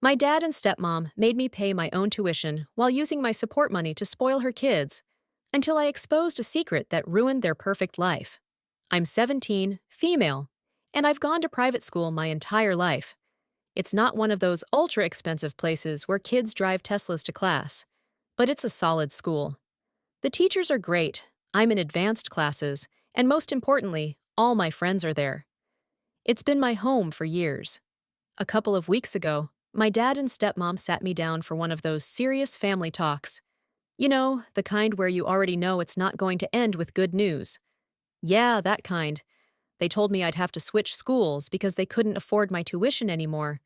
My dad and stepmom made me pay my own tuition while using my support money to spoil her kids, until I exposed a secret that ruined their perfect life. I'm 17, female, and I've gone to private school my entire life. It's not one of those ultra expensive places where kids drive Teslas to class, but it's a solid school. The teachers are great, I'm in advanced classes, and most importantly, all my friends are there. It's been my home for years. A couple of weeks ago, my dad and stepmom sat me down for one of those serious family talks. You know, the kind where you already know it's not going to end with good news. Yeah, that kind. They told me I'd have to switch schools because they couldn't afford my tuition anymore.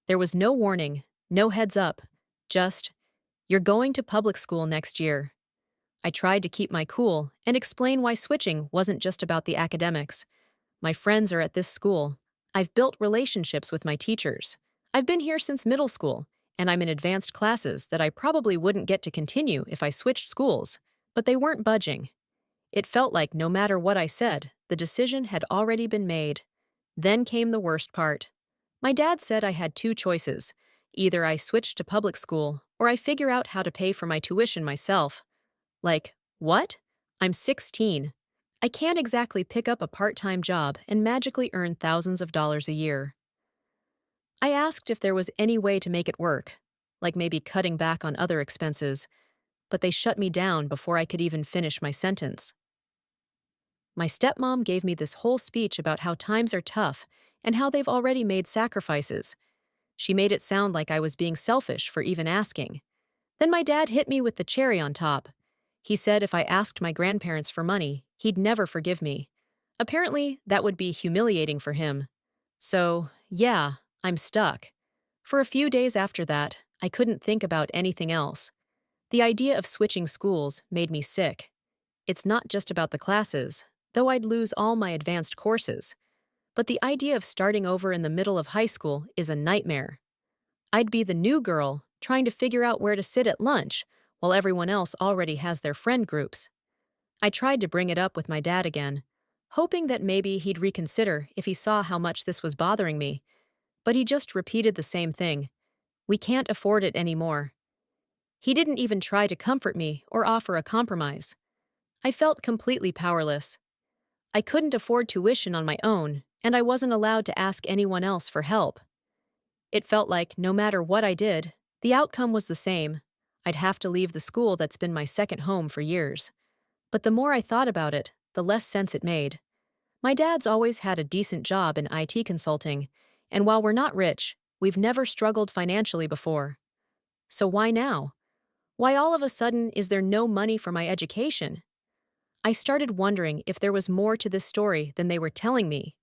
There was no warning, no heads up. Just, you're going to public school next year. I tried to keep my cool and explain why switching wasn't just about the academics. My friends are at this school. I've built relationships with my teachers. I've been here since middle school, and I'm in advanced classes that I probably wouldn't get to continue if I switched schools. But they weren't budging. It felt like no matter what I said, the decision had already been made. Then came the worst part. My dad said I had two choices. Either I switch to public school, or I figure out how to pay for my tuition myself. Like, what? I'm 16. I can't exactly pick up a part-time job and magically earn thousands of dollars a year. I asked if there was any way to make it work, like maybe cutting back on other expenses, but they shut me down before I could even finish my sentence. My stepmom gave me this whole speech about how times are tough and how they've already made sacrifices. She made it sound like I was being selfish for even asking. Then my dad hit me with the cherry on top. He said if I asked my grandparents for money, he'd never forgive me. Apparently, that would be humiliating for him. So, yeah, I'm stuck. For a few days after that, I couldn't think about anything else. The idea of switching schools made me sick. It's not just about the classes, though I'd lose all my advanced courses. But the idea of starting over in the middle of high school is a nightmare. I'd be the new girl, trying to figure out where to sit at lunch, while everyone else already has their friend groups. I tried to bring it up with my dad again, hoping that maybe he'd reconsider if he saw how much this was bothering me. But he just repeated the same thing. We can't afford it anymore. He didn't even try to comfort me or offer a compromise. I felt completely powerless. I couldn't afford tuition on my own, and I wasn't allowed to ask anyone else for help. It felt like no matter what I did, the outcome was the same. I'd have to leave the school that's been my second home for years. But the more I thought about it, the less sense it made. My dad's always had a decent job in IT consulting, and while we're not rich, we've never struggled financially before. So why now? Why all of a sudden is there no money for my education? I started wondering if there was more to this story than they were telling me.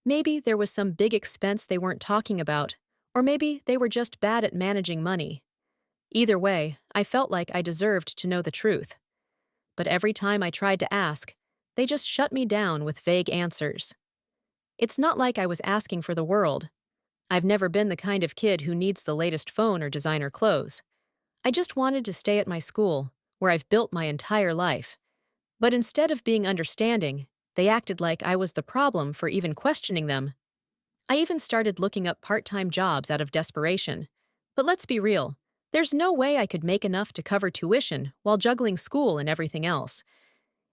Maybe there was some big expense they weren't talking about, or maybe they were just bad at managing money. Either way, I felt like I deserved to know the truth. But every time I tried to ask, they just shut me down with vague answers. It's not like I was asking for the world. I've never been the kind of kid who needs the latest phone or designer clothes. I just wanted to stay at my school, where I've built my entire life. But instead of being understanding, they acted like I was the problem for even questioning them. I even started looking up part-time jobs out of desperation. But let's be real, there's no way I could make enough to cover tuition while juggling school and everything else.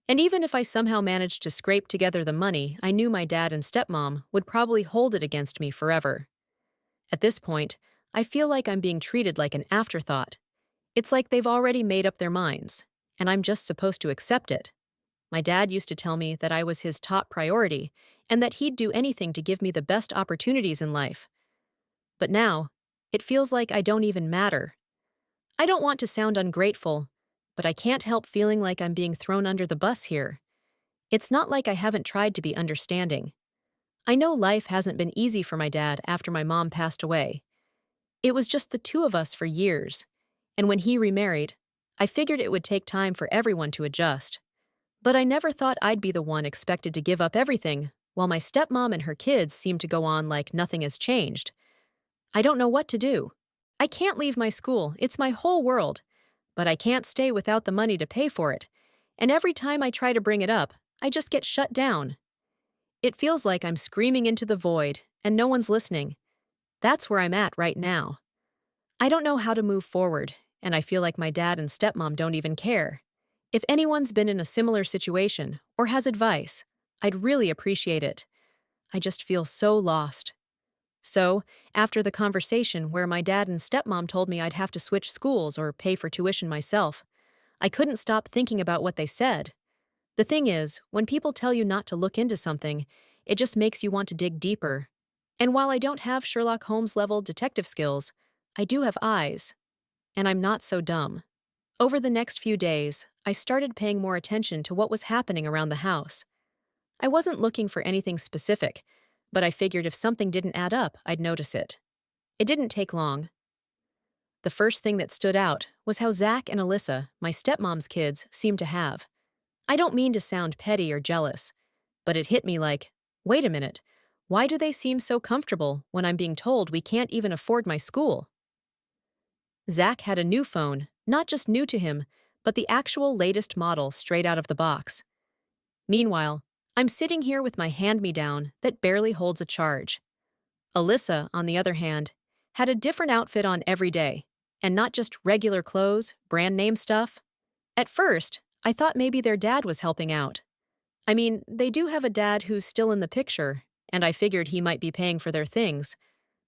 And even if I somehow managed to scrape together the money, I knew my dad and stepmom would probably hold it against me forever. At this point, I feel like I'm being treated like an afterthought. It's like they've already made up their minds, and I'm just supposed to accept it. My dad used to tell me that I was his top priority and that he'd do anything to give me the best opportunities in life. But now, it feels like I don't even matter. I don't want to sound ungrateful, but I can't help feeling like I'm being thrown under the bus here. It's not like I haven't tried to be understanding. I know life hasn't been easy for my dad after my mom passed away. It was just the two of us for years, and when he remarried, I figured it would take time for everyone to adjust. But I never thought I'd be the one expected to give up everything, while my stepmom and her kids seem to go on like nothing has changed. I don't know what to do. I can't leave my school, it's my whole world. But I can't stay without the money to pay for it. And every time I try to bring it up, I just get shut down. It feels like I'm screaming into the void, and no one's listening. That's where I'm at right now. I don't know how to move forward, and I feel like my dad and stepmom don't even care. If anyone's been in a similar situation or has advice, I'd really appreciate it. I just feel so lost. So, after the conversation where my dad and stepmom told me I'd have to switch schools or pay for tuition myself, I couldn't stop thinking about what they said. The thing is, when people tell you not to look into something, it just makes you want to dig deeper. And while I don't have Sherlock Holmes level detective skills, I do have eyes, and I'm not so dumb. Over the next few days, I started paying more attention to what was happening around the house. I wasn't looking for anything specific, but I figured if something didn't add up, I'd notice it. It didn't take long. The first thing that stood out was how Zach and Alyssa, my stepmom's kids, seemed to have. I don't mean to sound petty or jealous, but it hit me like, wait a minute, why do they seem so comfortable when I'm being told we can't even afford my school? Zach had a new phone, not just new to him, but the actual latest model straight out of the box. Meanwhile, I'm sitting here with my hand-me-down that barely holds a charge. Alyssa, on the other hand, had a different outfit on every day, and not just regular clothes, brand name stuff. At first, I thought maybe their dad was helping out. I mean, they do have a dad who's still in the picture, and I figured he might be paying for their things.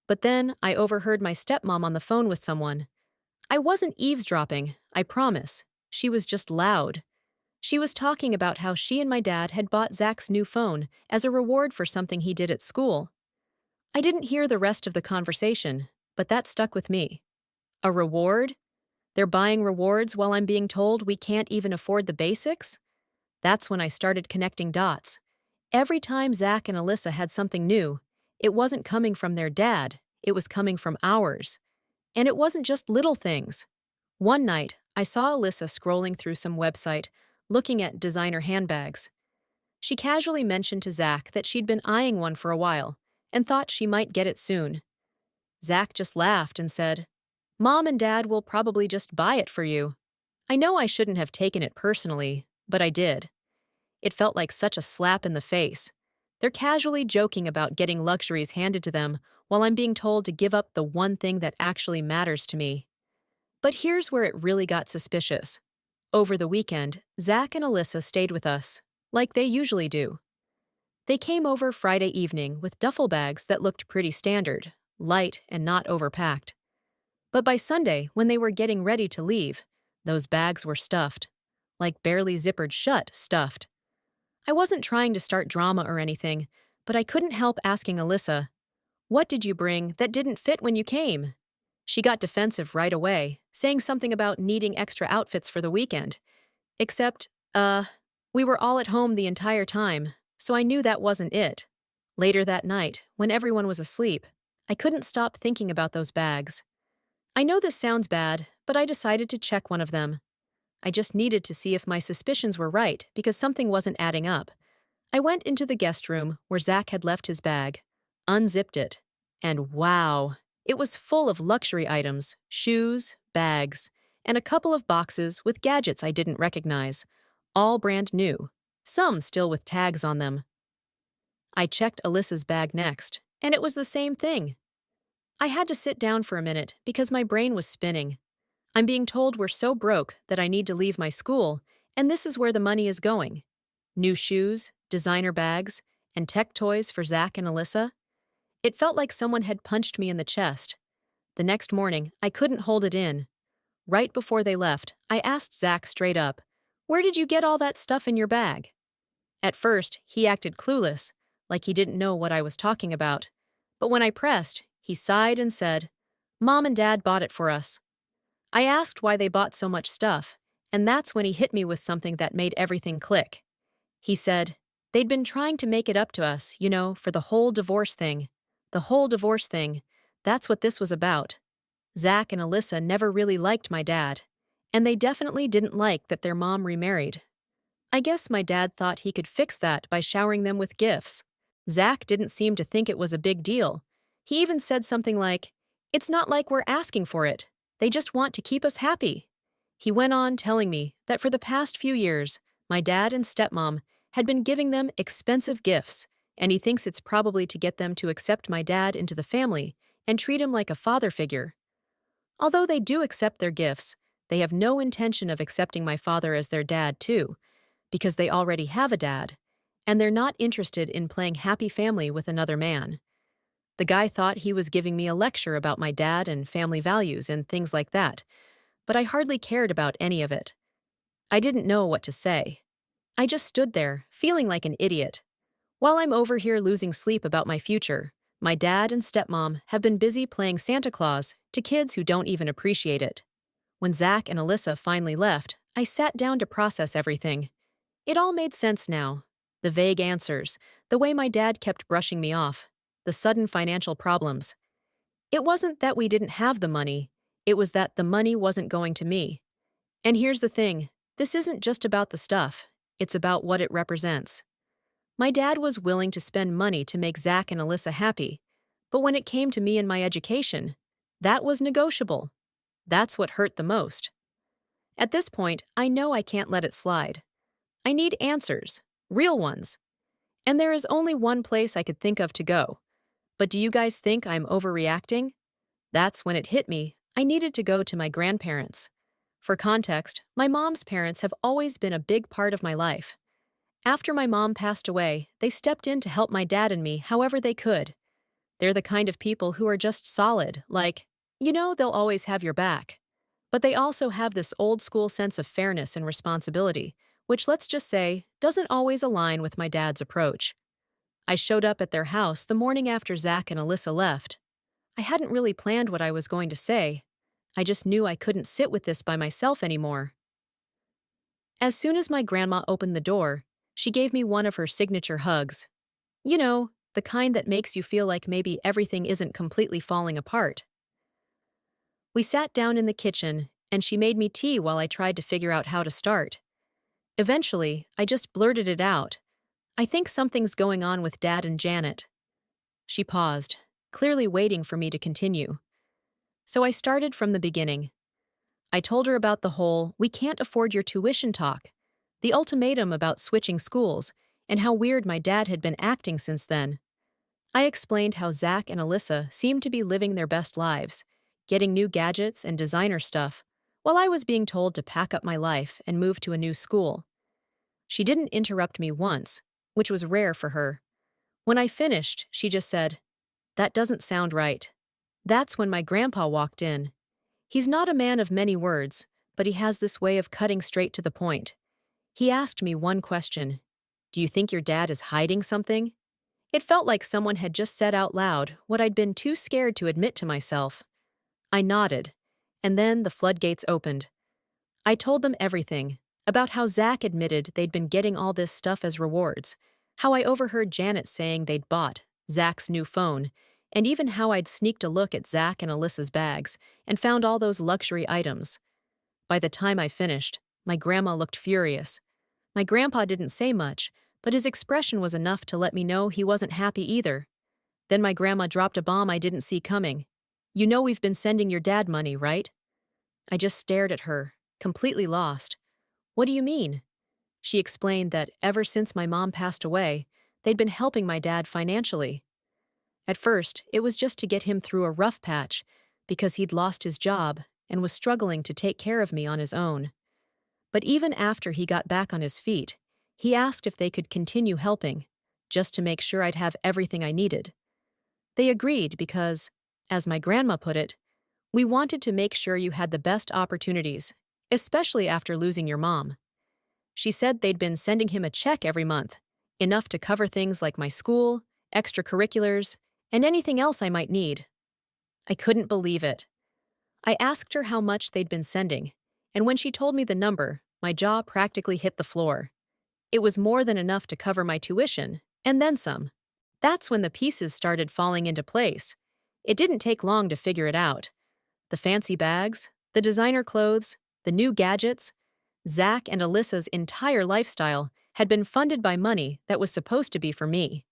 But then I overheard my stepmom on the phone with someone. I wasn't eavesdropping, I promise. She was just loud. She was talking about how she and my dad had bought Zach's new phone as a reward for something he did at school. I didn't hear the rest of the conversation, but that stuck with me. A reward? They're buying rewards while I'm being told we can't even afford the basics? That's when I started connecting dots. Every time Zach and Alyssa had something new, it wasn't coming from their dad, it was coming from ours. And it wasn't just little things. One night, I saw Alyssa scrolling through some website, looking at designer handbags. She casually mentioned to Zach that she'd been eyeing one for a while and thought she might get it soon. Zach just laughed and said, "Mom and Dad will probably just buy it for you." I know I shouldn't have taken it personally, but I did. It felt like such a slap in the face. They're casually joking about getting luxuries handed to them while I'm being told to give up the one thing that actually matters to me. But here's where it really got suspicious. Over the weekend, Zach and Alyssa stayed with us, like they usually do. They came over Friday evening with duffel bags that looked pretty standard, light and not overpacked. But by Sunday, when they were getting ready to leave, those bags were stuffed. Like barely zippered shut stuffed. I wasn't trying to start drama or anything, but I couldn't help asking Alyssa, "What did you bring that didn't fit when you came?" She got defensive right away, saying something about needing extra outfits for the weekend. Except, we were all at home the entire time, so I knew that wasn't it. Later that night, when everyone was asleep, I couldn't stop thinking about those bags. I know this sounds bad, but I decided to check one of them. I just needed to see if my suspicions were right because something wasn't adding up. I went into the guest room where Zach had left his bag, unzipped it, and wow, it was full of luxury items, shoes, bags, and a couple of boxes with gadgets I didn't recognize, all brand new, some still with tags on them. I checked Alyssa's bag next, and it was the same thing. I had to sit down for a minute because my brain was spinning. I'm being told we're so broke that I need to leave my school, and this is where the money is going. New shoes, designer bags, and tech toys for Zach and Alyssa. It felt like someone had punched me in the chest. The next morning, I couldn't hold it in. Right before they left, I asked Zach straight up, "Where did you get all that stuff in your bag?" At first, he acted clueless, like he didn't know what I was talking about. But when I pressed, he sighed and said, "Mom and Dad bought it for us." I asked why they bought so much stuff, and that's when he hit me with something that made everything click. He said, they'd been trying to make it up to us, for the whole divorce thing. The whole divorce thing. That's what this was about. Zach and Alyssa never really liked my dad, and they definitely didn't like that their mom remarried. I guess my dad thought he could fix that by showering them with gifts. Zach didn't seem to think it was a big deal. He even said something like, "It's not like we're asking for it. They just want to keep us happy." He went on telling me that for the past few years, my dad and stepmom had been giving them expensive gifts, and he thinks it's probably to get them to accept my dad into the family and treat him like a father figure. Although they do accept their gifts, they have no intention of accepting my father as their dad, too, because they already have a dad, and they're not interested in playing happy family with another man. The guy thought he was giving me a lecture about my dad and family values and things like that, but I hardly cared about any of it. I didn't know what to say. I just stood there, feeling like an idiot. While I'm over here losing sleep about my future, my dad and stepmom have been busy playing Santa Claus to kids who don't even appreciate it. When Zach and Alyssa finally left, I sat down to process everything. It all made sense now. The vague answers, the way my dad kept brushing me off, the sudden financial problems. It wasn't that we didn't have the money, it was that the money wasn't going to me. And here's the thing, this isn't just about the stuff, it's about what it represents. My dad was willing to spend money to make Zach and Alyssa happy, but when it came to me and my education, that was negotiable. That's what hurt the most. At this point, I know I can't let it slide. I need answers, real ones. And there is only one place I could think of to go. But do you guys think I'm overreacting? That's when it hit me. I needed to go to my grandparents. For context, my mom's parents have always been a big part of my life. After my mom passed away, they stepped in to help my dad and me however they could. They're the kind of people who are just solid, like, they'll always have your back. But they also have this old-school sense of fairness and responsibility, which, let's just say, doesn't always align with my dad's approach. I showed up at their house the morning after Zach and Alyssa left. I hadn't really planned what I was going to say. I just knew I couldn't sit with this by myself anymore. As soon as my grandma opened the door, she gave me one of her signature hugs. The kind that makes you feel like maybe everything isn't completely falling apart. We sat down in the kitchen, and she made me tea while I tried to figure out how to start. Eventually, I just blurted it out. I think something's going on with Dad and Janet. She paused, clearly waiting for me to continue. So I started from the beginning. I told her about the whole "we can't afford your tuition" talk, the ultimatum about switching schools, and how weird my dad had been acting since then. I explained how Zach and Alyssa seemed to be living their best lives, getting new gadgets and designer stuff, while I was being told to pack up my life and move to a new school. She didn't interrupt me once, which was rare for her. When I finished, she just said, "That doesn't sound right." That's when my grandpa walked in. He's not a man of many words, but he has this way of cutting straight to the point. He asked me one question. "Do you think your dad is hiding something?" It felt like someone had just said out loud what I'd been too scared to admit to myself. I nodded, and then the floodgates opened. I told them everything, about how Zach admitted they'd been getting all this stuff as rewards, how I overheard Janet saying they'd bought Zach's new phone, and even how I'd sneaked a look at Zach and Alyssa's bags and found all those luxury items. By the time I finished, my grandma looked furious. My grandpa didn't say much, but his expression was enough to let me know he wasn't happy either. Then my grandma dropped a bomb I didn't see coming. "You know we've been sending your dad money, right?" I just stared at her, completely lost. "What do you mean?" She explained that ever since my mom passed away, they'd been helping my dad financially. At first, it was just to get him through a rough patch, because he'd lost his job and was struggling to take care of me on his own. But even after he got back on his feet, he asked if they could continue helping, just to make sure I'd have everything I needed. They agreed because, as my grandma put it, "We wanted to make sure you had the best opportunities, especially after losing your mom." She said they'd been sending him a check every month, enough to cover things like my school, extracurriculars, and anything else I might need. I couldn't believe it. I asked her how much they'd been sending, and when she told me the number, my jaw practically hit the floor. It was more than enough to cover my tuition, and then some. That's when the pieces started falling into place. It didn't take long to figure it out. The fancy bags, the designer clothes, the new gadgets. Zach and Alyssa's entire lifestyle had been funded by money that was supposed to be for me.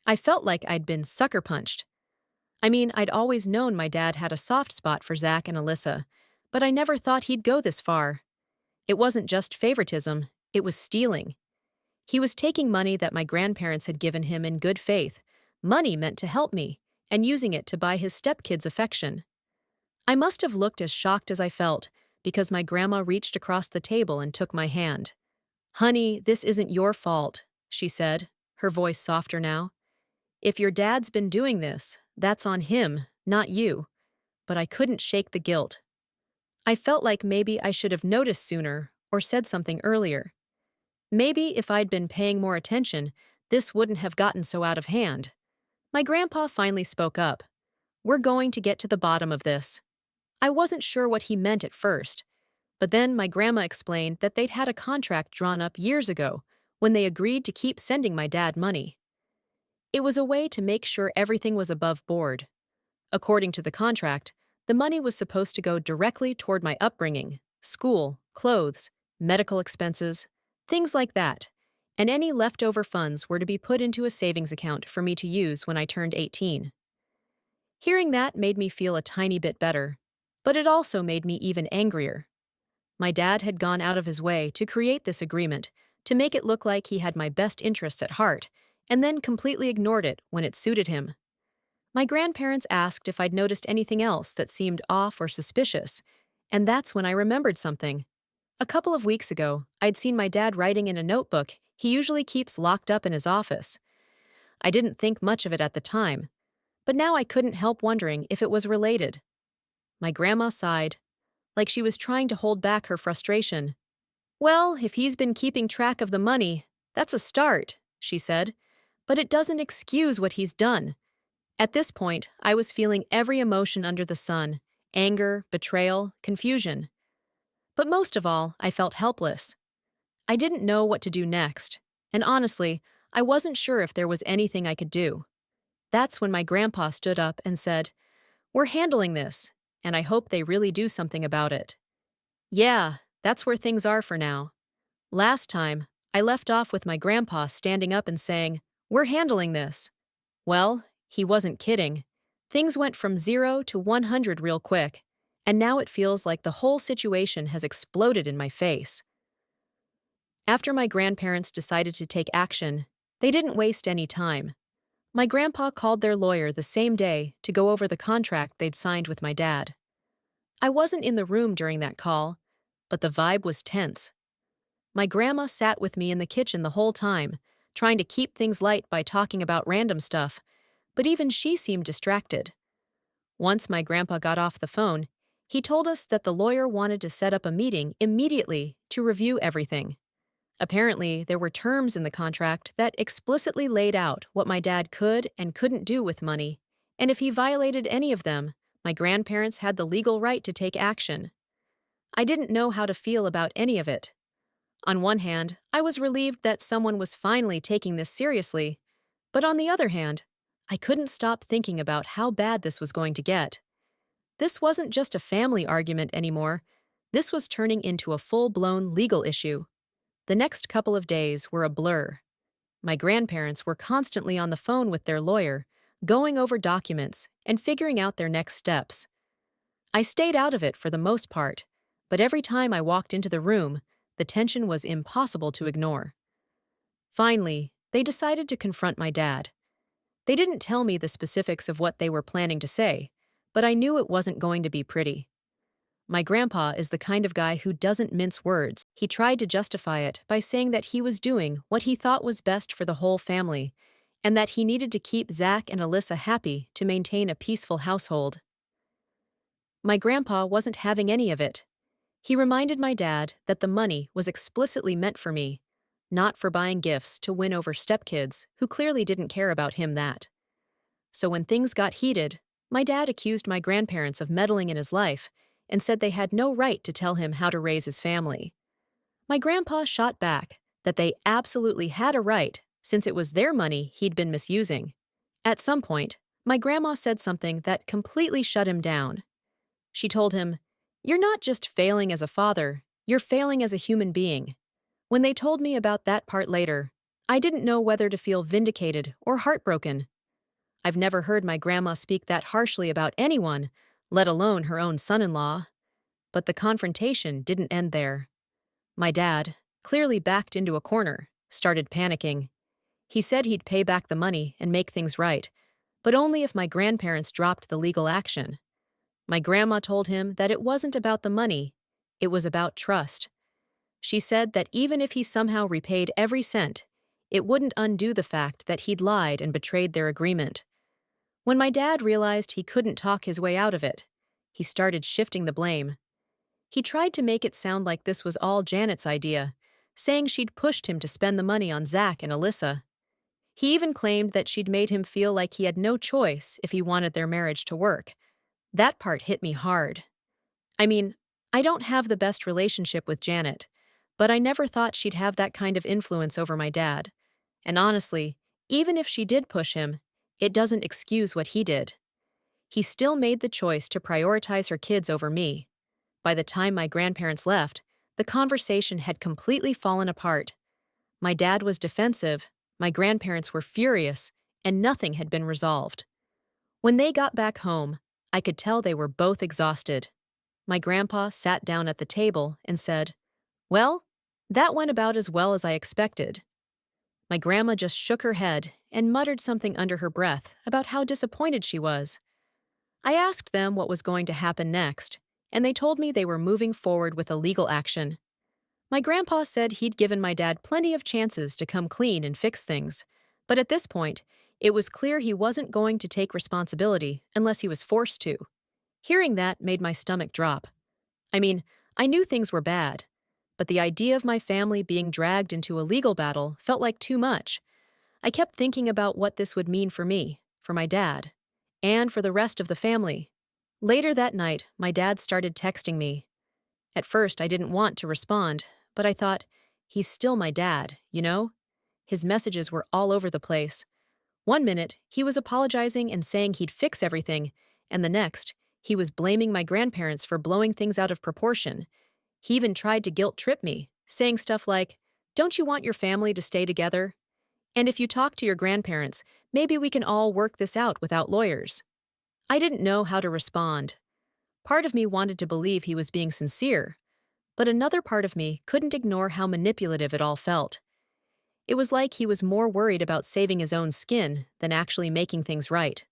I felt like I'd been sucker punched. I mean, I'd always known my dad had a soft spot for Zach and Alyssa, but I never thought he'd go this far. It wasn't just favoritism, it was stealing. He was taking money that my grandparents had given him in good faith, money meant to help me, and using it to buy his stepkids affection. I must have looked as shocked as I felt, because my grandma reached across the table and took my hand. "Honey, this isn't your fault," she said, her voice softer now. "If your dad's been doing this, that's on him, not you." But I couldn't shake the guilt. I felt like maybe I should have noticed sooner or said something earlier. Maybe if I'd been paying more attention, this wouldn't have gotten so out of hand. My grandpa finally spoke up. "We're going to get to the bottom of this." I wasn't sure what he meant at first, but then my grandma explained that they'd had a contract drawn up years ago when they agreed to keep sending my dad money. It was a way to make sure everything was above board. According to the contract, the money was supposed to go directly toward my upbringing, school, clothes, medical expenses, things like that, and any leftover funds were to be put into a savings account for me to use when I turned 18. Hearing that made me feel a tiny bit better, but it also made me even angrier. My dad had gone out of his way to create this agreement to make it look like he had my best interests at heart, and then completely ignored it when it suited him. My grandparents asked if I'd noticed anything else that seemed off or suspicious, and that's when I remembered something. A couple of weeks ago, I'd seen my dad writing in a notebook he usually keeps locked up in his office. I didn't think much of it at the time, but now I couldn't help wondering if it was related. My grandma sighed, like she was trying to hold back her frustration. "Well, if he's been keeping track of the money, that's a start," she said, "but it doesn't excuse what he's done." At this point, I was feeling every emotion under the sun: anger, betrayal, confusion. But most of all, I felt helpless. I didn't know what to do next, and honestly, I wasn't sure if there was anything I could do. That's when my grandpa stood up and said, "We're handling this, and I hope they really do something about it." Yeah, that's where things are for now. Last time, I left off with my grandpa standing up and saying, "We're handling this." Well, he wasn't kidding. Things went from 0 to 100 real quick, and now it feels like the whole situation has exploded in my face. After my grandparents decided to take action, they didn't waste any time. My grandpa called their lawyer the same day to go over the contract they'd signed with my dad. I wasn't in the room during that call, but the vibe was tense. My grandma sat with me in the kitchen the whole time, trying to keep things light by talking about random stuff, but even she seemed distracted. Once my grandpa got off the phone, he told us that the lawyer wanted to set up a meeting immediately to review everything. Apparently, there were terms in the contract that explicitly laid out what my dad could and couldn't do with money, and if he violated any of them, my grandparents had the legal right to take action. I didn't know how to feel about any of it. On one hand, I was relieved that someone was finally taking this seriously, but on the other hand, I couldn't stop thinking about how bad this was going to get. This wasn't just a family argument anymore. This was turning into a full-blown legal issue. The next couple of days were a blur. My grandparents were constantly on the phone with their lawyer, going over documents and figuring out their next steps. I stayed out of it for the most part, but every time I walked into the room, the tension was impossible to ignore. Finally, they decided to confront my dad. They didn't tell me the specifics of what they were planning to say, but I knew it wasn't going to be pretty. My grandpa is the kind of guy who doesn't mince words. He tried to justify it by saying that he was doing what he thought was best for the whole family, and that he needed to keep Zach and Alyssa happy to maintain a peaceful household. My grandpa wasn't having any of it. He reminded my dad that the money was explicitly meant for me, not for buying gifts to win over stepkids who clearly didn't care about him that. So when things got heated, my dad accused my grandparents of meddling in his life and said they had no right to tell him how to raise his family. My grandpa shot back that they absolutely had a right since it was their money he'd been misusing. At some point, my grandma said something that completely shut him down. She told him, "You're not just failing as a father, you're failing as a human being." When they told me about that part later, I didn't know whether to feel vindicated or heartbroken. I've never heard my grandma speak that harshly about anyone, let alone her own son-in-law. But the confrontation didn't end there. My dad, clearly backed into a corner, started panicking. He said he'd pay back the money and make things right, but only if my grandparents dropped the legal action. My grandma told him that it wasn't about the money, it was about trust. She said that even if he somehow repaid every cent, it wouldn't undo the fact that he'd lied and betrayed their agreement. When my dad realized he couldn't talk his way out of it, he started shifting the blame. He tried to make it sound like this was all Janet's idea, saying she'd pushed him to spend the money on Zach and Alyssa. He even claimed that she'd made him feel like he had no choice if he wanted their marriage to work. That part hit me hard. I mean, I don't have the best relationship with Janet, but I never thought she'd have that kind of influence over my dad. And honestly, even if she did push him, it doesn't excuse what he did. He still made the choice to prioritize her kids over me. By the time my grandparents left, the conversation had completely fallen apart. My dad was defensive, my grandparents were furious, and nothing had been resolved. When they got back home, I could tell they were both exhausted. My grandpa sat down at the table and said, "Well, that went about as well as I expected." My grandma just shook her head and muttered something under her breath about how disappointed she was. I asked them what was going to happen next, and they told me they were moving forward with a legal action. My grandpa said he'd given my dad plenty of chances to come clean and fix things, but at this point, it was clear he wasn't going to take responsibility unless he was forced to. Hearing that made my stomach drop. I mean, I knew things were bad, but the idea of my family being dragged into a legal battle felt like too much. I kept thinking about what this would mean for me, for my dad, and for the rest of the family. Later that night, my dad started texting me. At first, I didn't want to respond, but I thought, he's still my dad, you know? His messages were all over the place. One minute, he was apologizing and saying he'd fix everything, and the next, he was blaming my grandparents for blowing things out of proportion. He even tried to guilt-trip me, saying stuff like, "Don't you want your family to stay together? And if you talk to your grandparents, maybe we can all work this out without lawyers." I didn't know how to respond. Part of me wanted to believe he was being sincere, but another part of me couldn't ignore how manipulative it all felt. It was like he was more worried about saving his own skin than actually making things right.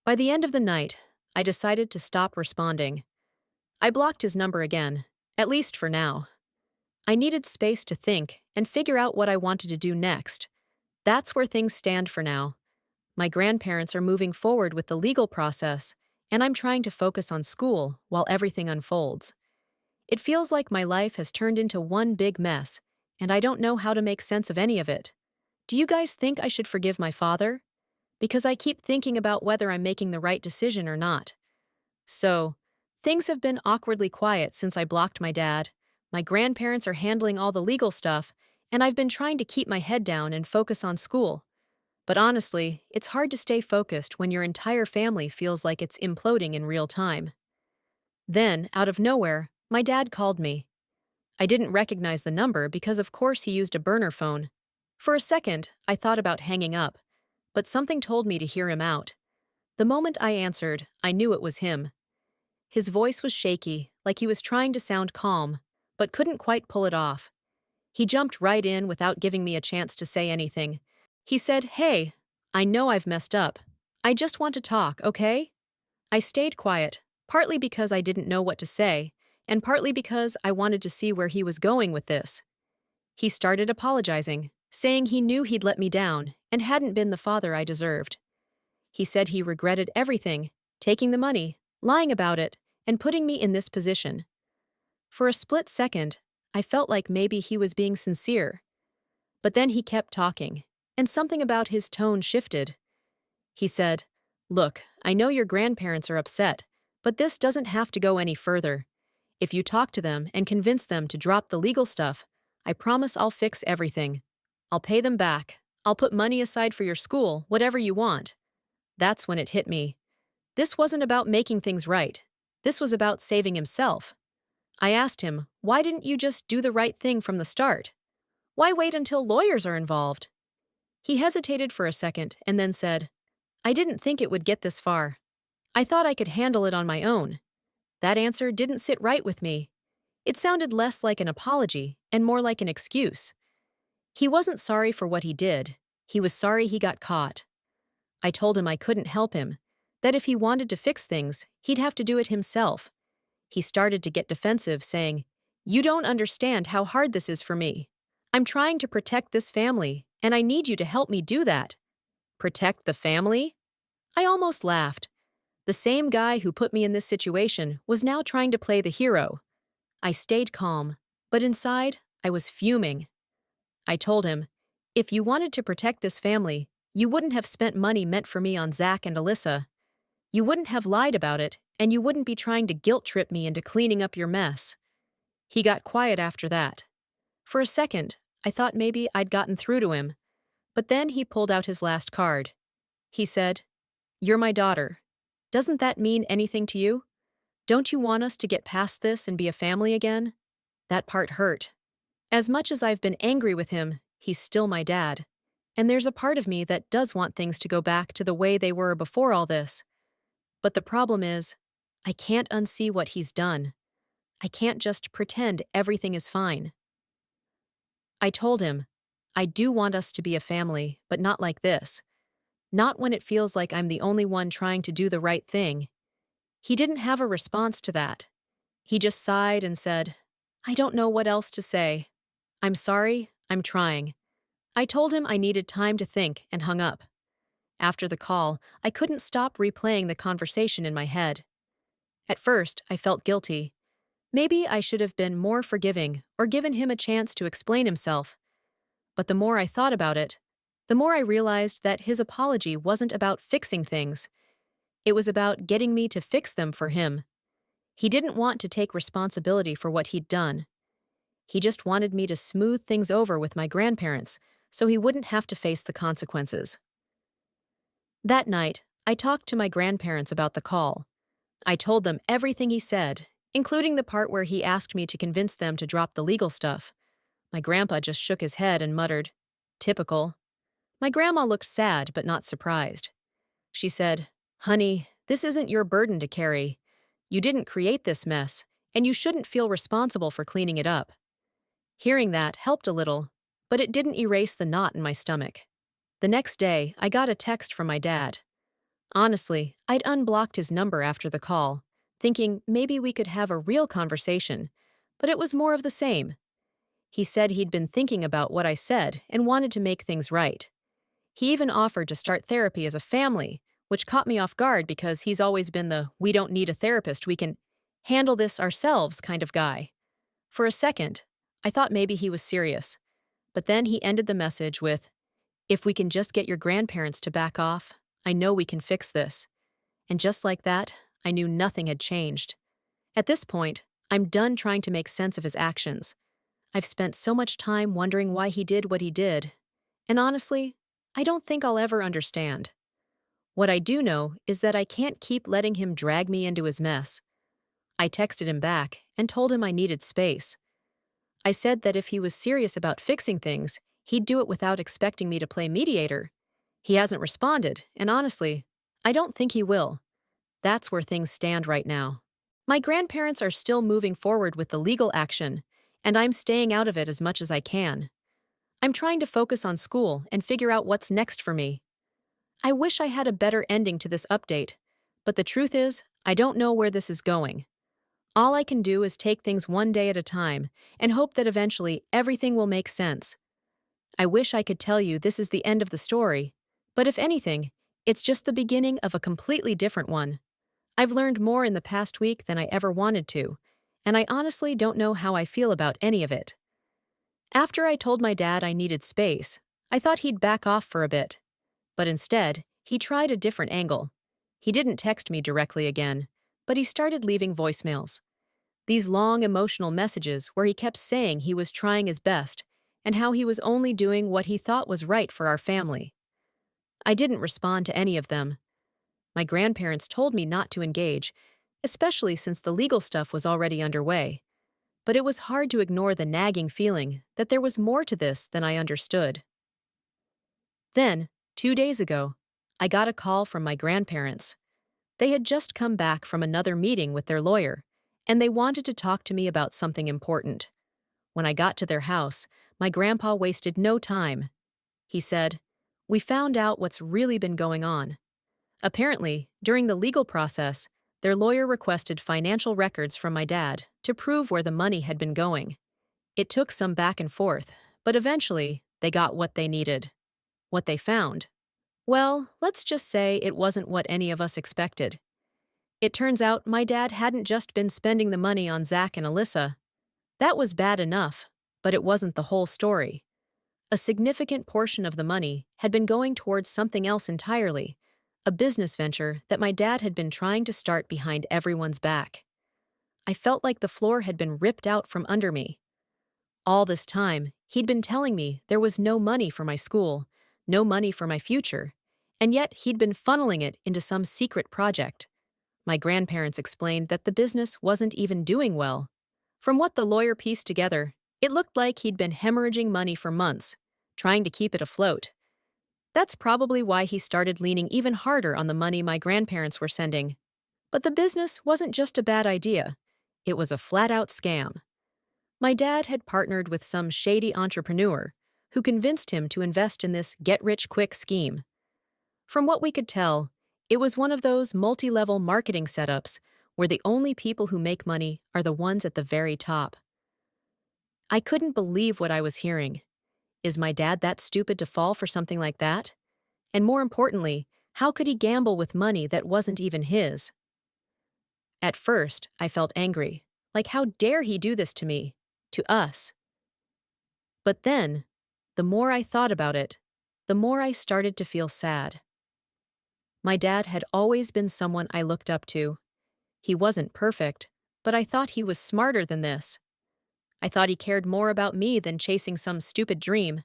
By the end of the night, I decided to stop responding. I blocked his number again, at least for now. I needed space to think and figure out what I wanted to do next. That's where things stand for now. My grandparents are moving forward with the legal process, and I'm trying to focus on school while everything unfolds. It feels like my life has turned into one big mess, and I don't know how to make sense of any of it. Do you guys think I should forgive my father? Because I keep thinking about whether I'm making the right decision or not. So, things have been awkwardly quiet since I blocked my dad. My grandparents are handling all the legal stuff, and I've been trying to keep my head down and focus on school. But honestly, it's hard to stay focused when your entire family feels like it's imploding in real time. Then, out of nowhere, my dad called me. I didn't recognize the number because of course he used a burner phone. For a second, I thought about hanging up, but something told me to hear him out. The moment I answered, I knew it was him. His voice was shaky, like he was trying to sound calm, but couldn't quite pull it off. He jumped right in without giving me a chance to say anything. He said, "Hey, I know I've messed up. I just want to talk, okay?" I stayed quiet, partly because I didn't know what to say, and partly because I wanted to see where he was going with this. He started apologizing, saying he knew he'd let me down and hadn't been the father I deserved. He said he regretted everything, taking the money, lying about it, and putting me in this position. For a split second, I felt like maybe he was being sincere. But then he kept talking, and something about his tone shifted. He said, "Look, I know your grandparents are upset, but this doesn't have to go any further. If you talk to them and convince them to drop the legal stuff, I promise I'll fix everything. I'll pay them back. I'll put money aside for your school, whatever you want." That's when it hit me. This wasn't about making things right. This was about saving himself. I asked him, why didn't you just do the right thing from the start? Why wait until lawyers are involved? He hesitated for a second and then said, "I didn't think it would get this far. I thought I could handle it on my own." That answer didn't sit right with me. It sounded less like an apology and more like an excuse. He wasn't sorry for what he did. He was sorry he got caught. I told him I couldn't help him. that if he wanted to fix things, he'd have to do it himself. He started to get defensive, saying, "You don't understand how hard this is for me. I'm trying to protect this family, and I need you to help me do that." Protect the family? I almost laughed. The same guy who put me in this situation was now trying to play the hero. I stayed calm, but inside, I was fuming. I told him, "If you wanted to protect this family, you wouldn't have spent money meant for me on Zach and Alyssa. You wouldn't have lied about it, and you wouldn't be trying to guilt-trip me into cleaning up your mess." He got quiet after that. For a second, I thought maybe I'd gotten through to him, but then he pulled out his last card. He said, "You're my daughter. Doesn't that mean anything to you? Don't you want us to get past this and be a family again?" That part hurt. As much as I've been angry with him, he's still my dad. And there's a part of me that does want things to go back to the way they were before all this. But the problem is, I can't unsee what he's done. I can't just pretend everything is fine. I told him, "I do want us to be a family, but not like this. Not when it feels like I'm the only one trying to do the right thing." He didn't have a response to that. He just sighed and said, "I don't know what else to say. I'm sorry, I'm trying." I told him I needed time to think and hung up. After the call, I couldn't stop replaying the conversation in my head. At first, I felt guilty. Maybe I should have been more forgiving or given him a chance to explain himself. But the more I thought about it, the more I realized that his apology wasn't about fixing things. It was about getting me to fix them for him. He didn't want to take responsibility for what he'd done. He just wanted me to smooth things over with my grandparents so he wouldn't have to face the consequences. That night, I talked to my grandparents about the call. I told them everything he said, including the part where he asked me to convince them to drop the legal stuff. My grandpa just shook his head and muttered, "Typical." My grandma looked sad but not surprised. She said, "Honey, this isn't your burden to carry. You didn't create this mess, and you shouldn't feel responsible for cleaning it up." Hearing that helped a little, but it didn't erase the knot in my stomach. The next day, I got a text from my dad. Honestly, I'd unblocked his number after the call, thinking maybe we could have a real conversation, but it was more of the same. He said he'd been thinking about what I said and wanted to make things right. He even offered to start therapy as a family, which caught me off guard because he's always been the "we don't need a therapist, we can handle this ourselves" kind of guy. For a second, I thought maybe he was serious, but then he ended the message with, "If we can just get your grandparents to back off, I know we can fix this." And just like that, I knew nothing had changed. At this point, I'm done trying to make sense of his actions. I've spent so much time wondering why he did what he did. And honestly, I don't think I'll ever understand. What I do know is that I can't keep letting him drag me into his mess. I texted him back and told him I needed space. I said that if he was serious about fixing things, he'd do it without expecting me to play mediator. He hasn't responded, and honestly, I don't think he will. That's where things stand right now. My grandparents are still moving forward with the legal action, and I'm staying out of it as much as I can. I'm trying to focus on school and figure out what's next for me. I wish I had a better ending to this update, but the truth is, I don't know where this is going. All I can do is take things one day at a time and hope that eventually everything will make sense. I wish I could tell you this is the end of the story, but if anything, it's just the beginning of a completely different one. I've learned more in the past week than I ever wanted to, and I honestly don't know how I feel about any of it. After I told my dad I needed space, I thought he'd back off for a bit. But instead, he tried a different angle. He didn't text me directly again, but he started leaving voicemails. These long emotional messages where he kept saying he was trying his best and how he was only doing what he thought was right for our family. I didn't respond to any of them. My grandparents told me not to engage, especially since the legal stuff was already underway. But it was hard to ignore the nagging feeling that there was more to this than I understood. Then, 2 days ago, I got a call from my grandparents. They had just come back from another meeting with their lawyer, and they wanted to talk to me about something important. When I got to their house, my grandpa wasted no time. He said, "We found out what's really been going on. Apparently, during the legal process, their lawyer requested financial records from my dad to prove where the money had been going. It took some back and forth, but eventually, they got what they needed. What they found? Well, let's just say it wasn't what any of us expected. It turns out my dad hadn't just been spending the money on Zach and Alyssa. That was bad enough, but it wasn't the whole story. A significant portion of the money had been going towards something else entirely, a business venture that my dad had been trying to start behind everyone's back. I felt like the floor had been ripped out from under me. All this time, he'd been telling me there was no money for my school, no money for my future, and yet he'd been funneling it into some secret project. My grandparents explained that the business wasn't even doing well. From what the lawyer pieced together, it looked like he'd been hemorrhaging money for months, trying to keep it afloat. That's probably why he started leaning even harder on the money my grandparents were sending. But the business wasn't just a bad idea. It was a flat-out scam. My dad had partnered with some shady entrepreneur who convinced him to invest in this get-rich-quick scheme. From what we could tell, it was one of those multi-level marketing setups where the only people who make money are the ones at the very top. I couldn't believe what I was hearing. Is my dad that stupid to fall for something like that? And more importantly, how could he gamble with money that wasn't even his? At first, I felt angry. Like, how dare he do this to me? To us? But then, the more I thought about it, the more I started to feel sad. My dad had always been someone I looked up to. He wasn't perfect, but I thought he was smarter than this. I thought he cared more about me than chasing some stupid dream.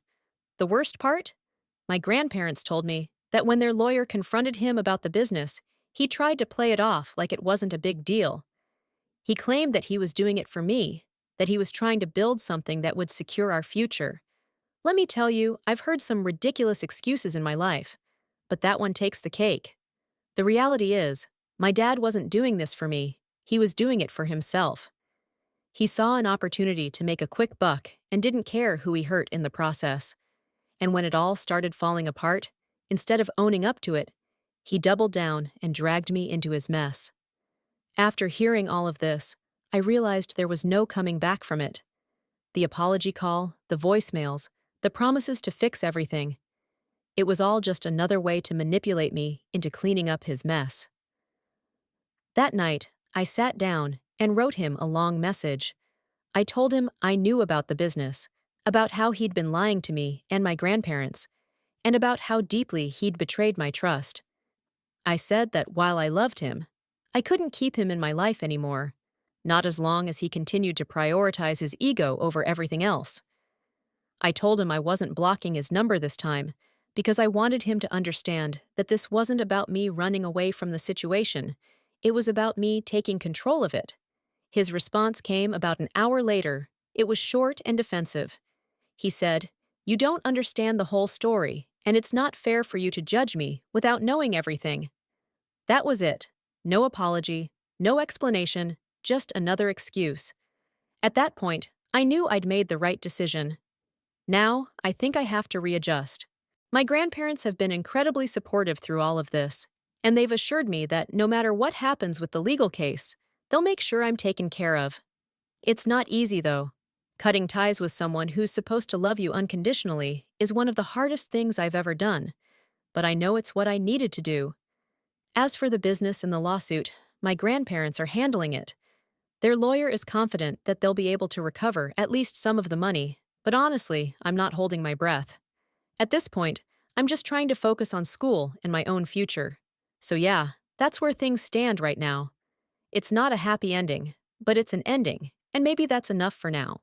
The worst part? My grandparents told me that when their lawyer confronted him about the business, he tried to play it off like it wasn't a big deal. He claimed that he was doing it for me, that he was trying to build something that would secure our future. Let me tell you, I've heard some ridiculous excuses in my life, but that one takes the cake. The reality is, my dad wasn't doing this for me, he was doing it for himself. He saw an opportunity to make a quick buck and didn't care who he hurt in the process. And when it all started falling apart, instead of owning up to it, he doubled down and dragged me into his mess. After hearing all of this, I realized there was no coming back from it. The apology call, the voicemails, the promises to fix everything. It was all just another way to manipulate me into cleaning up his mess. That night, I sat down and wrote him a long message. I told him I knew about the business, about how he'd been lying to me and my grandparents, and about how deeply he'd betrayed my trust. I said that while I loved him, I couldn't keep him in my life anymore, not as long as he continued to prioritize his ego over everything else. I told him I wasn't blocking his number this time because I wanted him to understand that this wasn't about me running away from the situation, it was about me taking control of it. His response came about an hour later. It was short and defensive. He said, "You don't understand the whole story, and it's not fair for you to judge me without knowing everything." That was it. No apology, no explanation, just another excuse. At that point, I knew I'd made the right decision. Now, I think I have to readjust. My grandparents have been incredibly supportive through all of this, and they've assured me that no matter what happens with the legal case, they'll make sure I'm taken care of. It's not easy, though. Cutting ties with someone who's supposed to love you unconditionally is one of the hardest things I've ever done, but I know it's what I needed to do. As for the business and the lawsuit, my grandparents are handling it. Their lawyer is confident that they'll be able to recover at least some of the money, but honestly, I'm not holding my breath. At this point, I'm just trying to focus on school and my own future. So yeah, that's where things stand right now. It's not a happy ending, but it's an ending, and maybe that's enough for now.